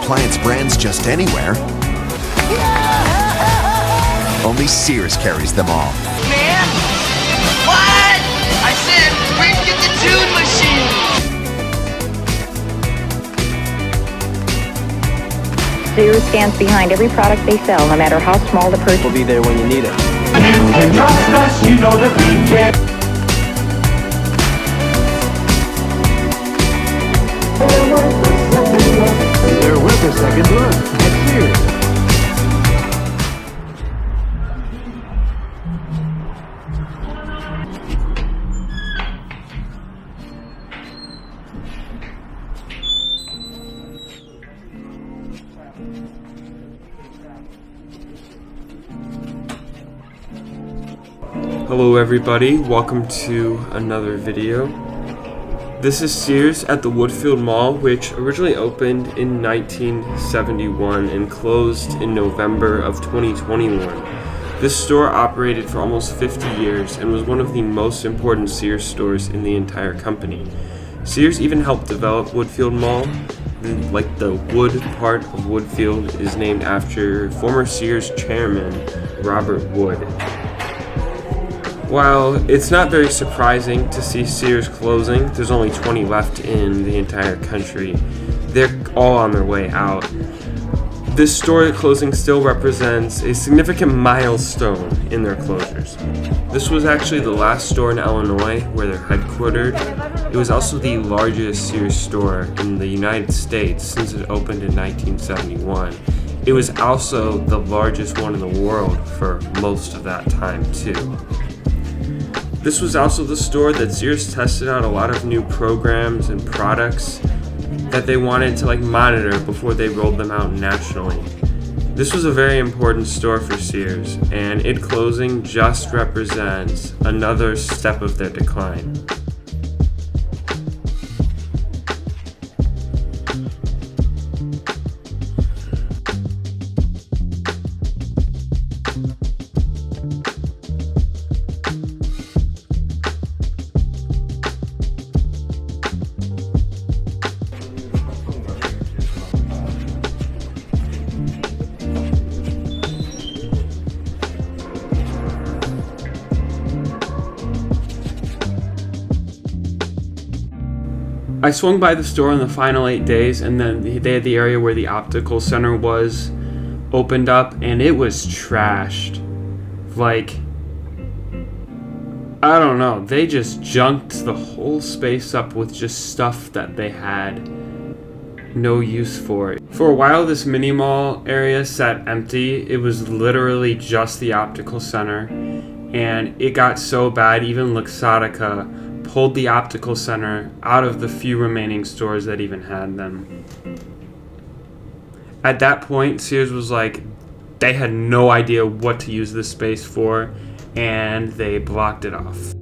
appliance brands just anywhere. Only Sears carries them all. Man! What? I said, bring me the tune machine! Sears stands behind every product they sell, no matter how small the purchase. We'll be there when you need it. You can trust us, you know that we can. They're worth a second look at Sears. Hello everybody, welcome to another video. This is Sears at the Woodfield Mall, which originally opened in 1971 and closed in November of 2021. This store operated for almost 50 years and was one of the most important Sears stores in the entire company. Sears even helped develop Woodfield Mall. Like the wood part of Woodfield is named after former Sears chairman Robert Wood. While it's not very surprising to see Sears closing, there's only 20 left in the entire country. They're all on their way out. This store closing still represents a significant milestone in their closures. This was actually the last store in Illinois where they're headquartered. It was also the largest Sears store in the United States since it opened in 1971. It was also the largest one in the world for most of that time too. This was also the store that Sears tested out a lot of new programs and products that they wanted to monitor before they rolled them out nationally. This was a very important store for Sears, and it closing just represents another step of their decline. I swung by the store in the final 8 days, and then they had the area where the optical center was opened up, and it was trashed. I don't know, they just junked the whole space up with just stuff that they had no use for. For a while, this mini mall area sat empty. It was literally just the optical center, and it got so bad, even Luxottica pulled the optical center out of the few remaining stores that even had them. At that point, Sears was they had no idea what to use this space for, and they blocked it off.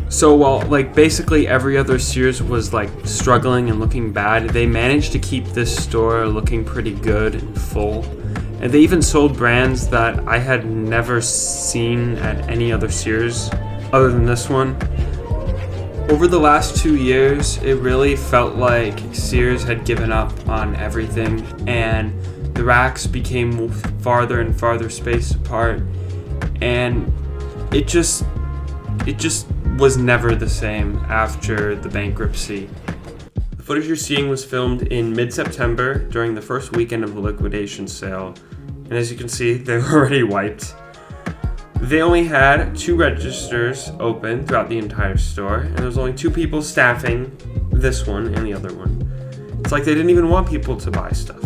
So while basically every other Sears was struggling and looking bad, they managed to keep this store looking pretty good and full. And they even sold brands that I had never seen at any other Sears other than this one. Over the last 2 years, it really felt like Sears had given up on everything, and the racks became farther and farther spaced apart, and it just was never the same after the bankruptcy. The footage you're seeing was filmed in mid-September during the first weekend of the liquidation sale, and as you can see, they were already wiped. They only had 2 registers open throughout the entire store, and there was only 2 people staffing this one and the other one. It's like they didn't even want people to buy stuff.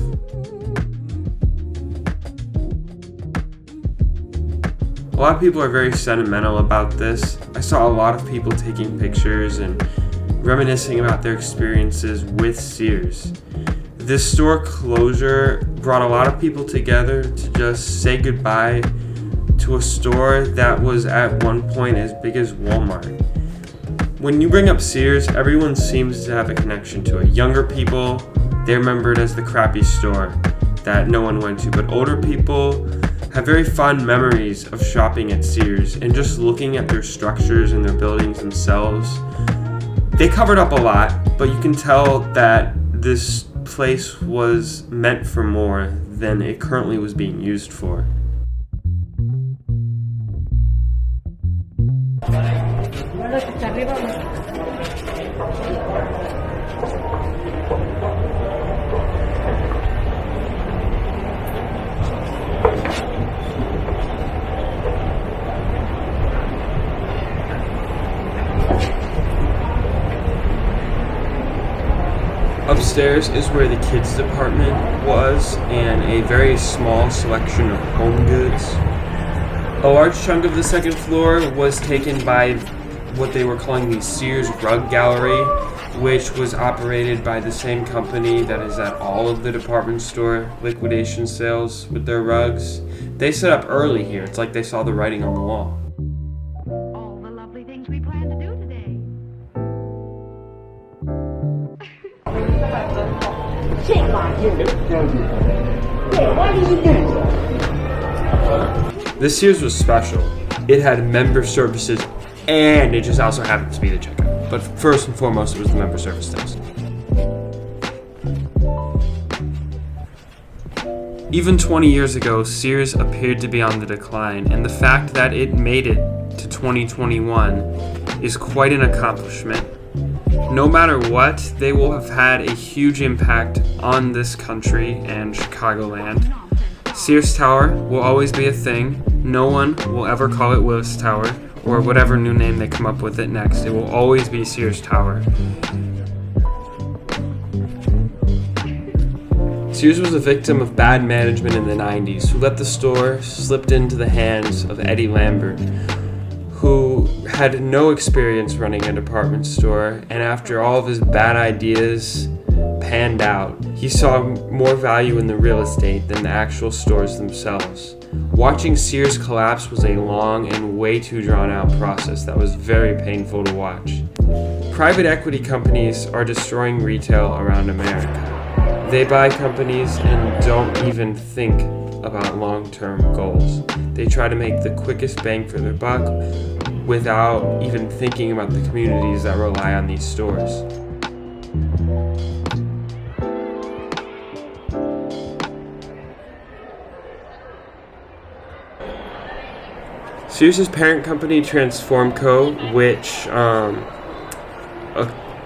A lot of people are very sentimental about this. I saw a lot of people taking pictures and reminiscing about their experiences with Sears. This store closure brought a lot of people together to just say goodbye to a store that was at one point as big as Walmart. When you bring up Sears, everyone seems to have a connection to it. Younger people, they remember it as the crappy store that no one went to, but older people have very fond memories of shopping at Sears and just looking at their structures and their buildings themselves. They covered up a lot, but you can tell that this place was meant for more than it currently was being used for. Upstairs is where the kids department was, and a very small selection of home goods. A large chunk of the second floor was taken by what they were calling the Sears Rug Gallery, which was operated by the same company that is at all of the department store liquidation sales with their rugs. They set up early here. It's like they saw the writing on the wall. All the lovely things we plan to do today. Shit like you. Yeah, why did you do that? This Sears was special. It had member services, and it just also happened to be the checkout. But first and foremost, it was the member service desk. Even 20 years ago, Sears appeared to be on the decline, and the fact that it made it to 2021 is quite an accomplishment. No matter what, they will have had a huge impact on this country and Chicagoland. Sears Tower will always be a thing. No one will ever call it Willis Tower, or whatever new name they come up with it next. It will always be Sears Tower. Sears was a victim of bad management in the 90s, who let the store slip into the hands of Eddie Lambert, who had no experience running a department store, and after all of his bad ideas panned out, he saw more value in the real estate than the actual stores themselves. Watching Sears collapse was a long and way too drawn out process that was very painful to watch. Private equity companies are destroying retail around America. They buy companies and don't even think about long-term goals. They try to make the quickest bang for their buck without even thinking about the communities that rely on these stores. Sears' parent company, Transformco, which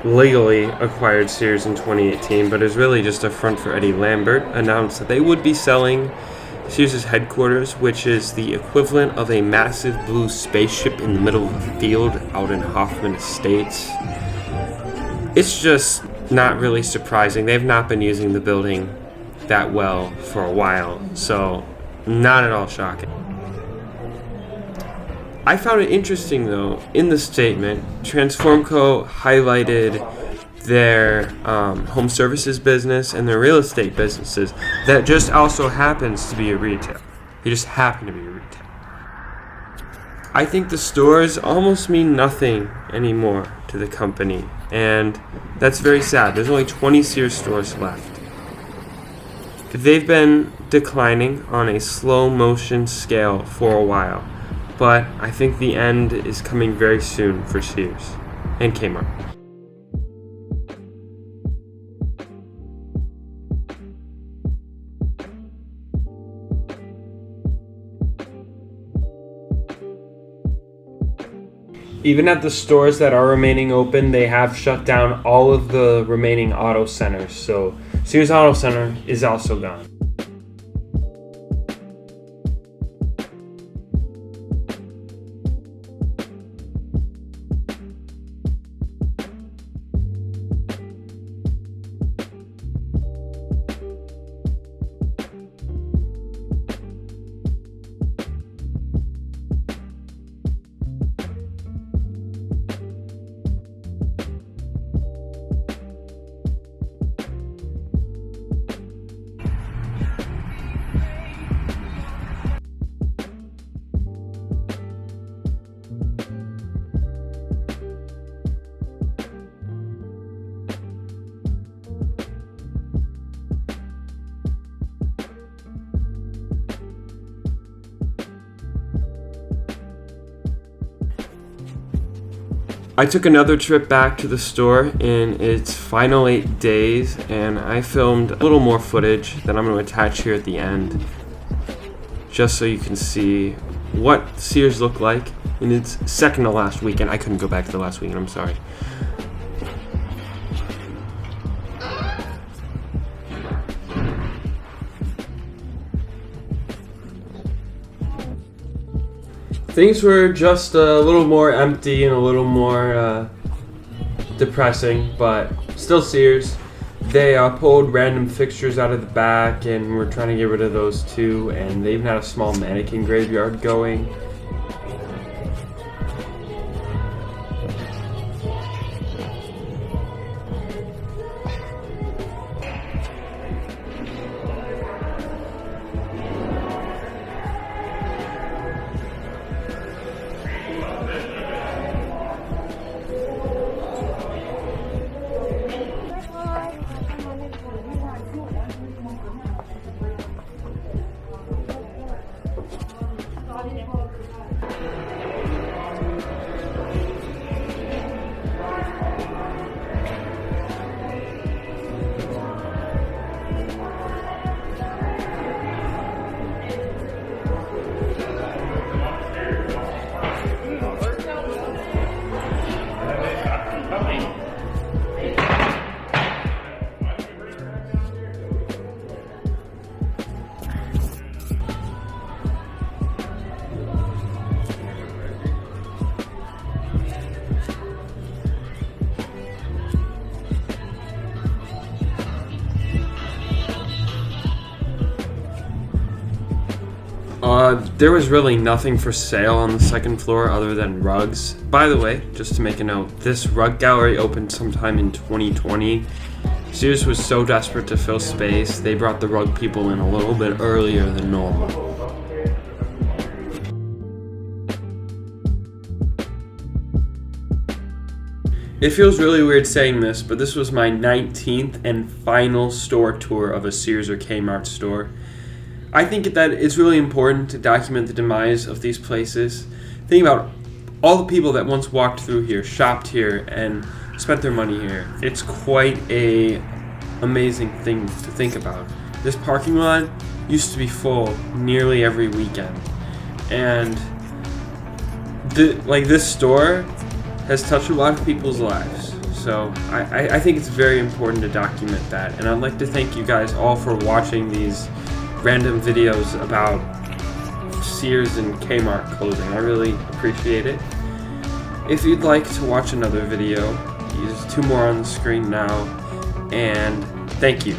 legally acquired Sears in 2018, but is really just a front for Eddie Lambert, announced that they would be selling Sears' headquarters, which is the equivalent of a massive blue spaceship in the middle of a field out in Hoffman Estates. It's just not really surprising. They've not been using the building that well for a while, so not at all shocking. I found it interesting, though, in the statement, Transformco highlighted their home services business and their real estate businesses that just also happens to be a retail. They just happen to be a retail. I think the stores almost mean nothing anymore to the company, and that's very sad. There's only 20 Sears stores left. They've been declining on a slow motion scale for a while. But I think the end is coming very soon for Sears and Kmart. Even at the stores that are remaining open, they have shut down all of the remaining auto centers. So Sears Auto Center is also gone. I took another trip back to the store in its final 8 days, and I filmed a little more footage that I'm going to attach here at the end, just so you can see what Sears looked like in its second to last weekend. I couldn't go back to the last weekend, I'm sorry. Things were just a little more empty and a little more depressing, but still Sears. They pulled random fixtures out of the back, and we're trying to get rid of those too, and they even had a small mannequin graveyard going. There was really nothing for sale on the second floor other than rugs. By the way, just to make a note, this rug gallery opened sometime in 2020. Sears was so desperate to fill space, they brought the rug people in a little bit earlier than normal. It feels really weird saying this, but this was my 19th and final store tour of a Sears or Kmart store. I think that it's really important to document the demise of these places. Think about all the people that once walked through here, shopped here, and spent their money here. It's quite a amazing thing to think about. This parking lot used to be full nearly every weekend, and this store has touched a lot of people's lives. So I think it's very important to document that, and I'd like to thank you guys all for watching these random videos about Sears and Kmart clothing. I really appreciate it. If you'd like to watch another video, there's 2 more on the screen now, and thank you.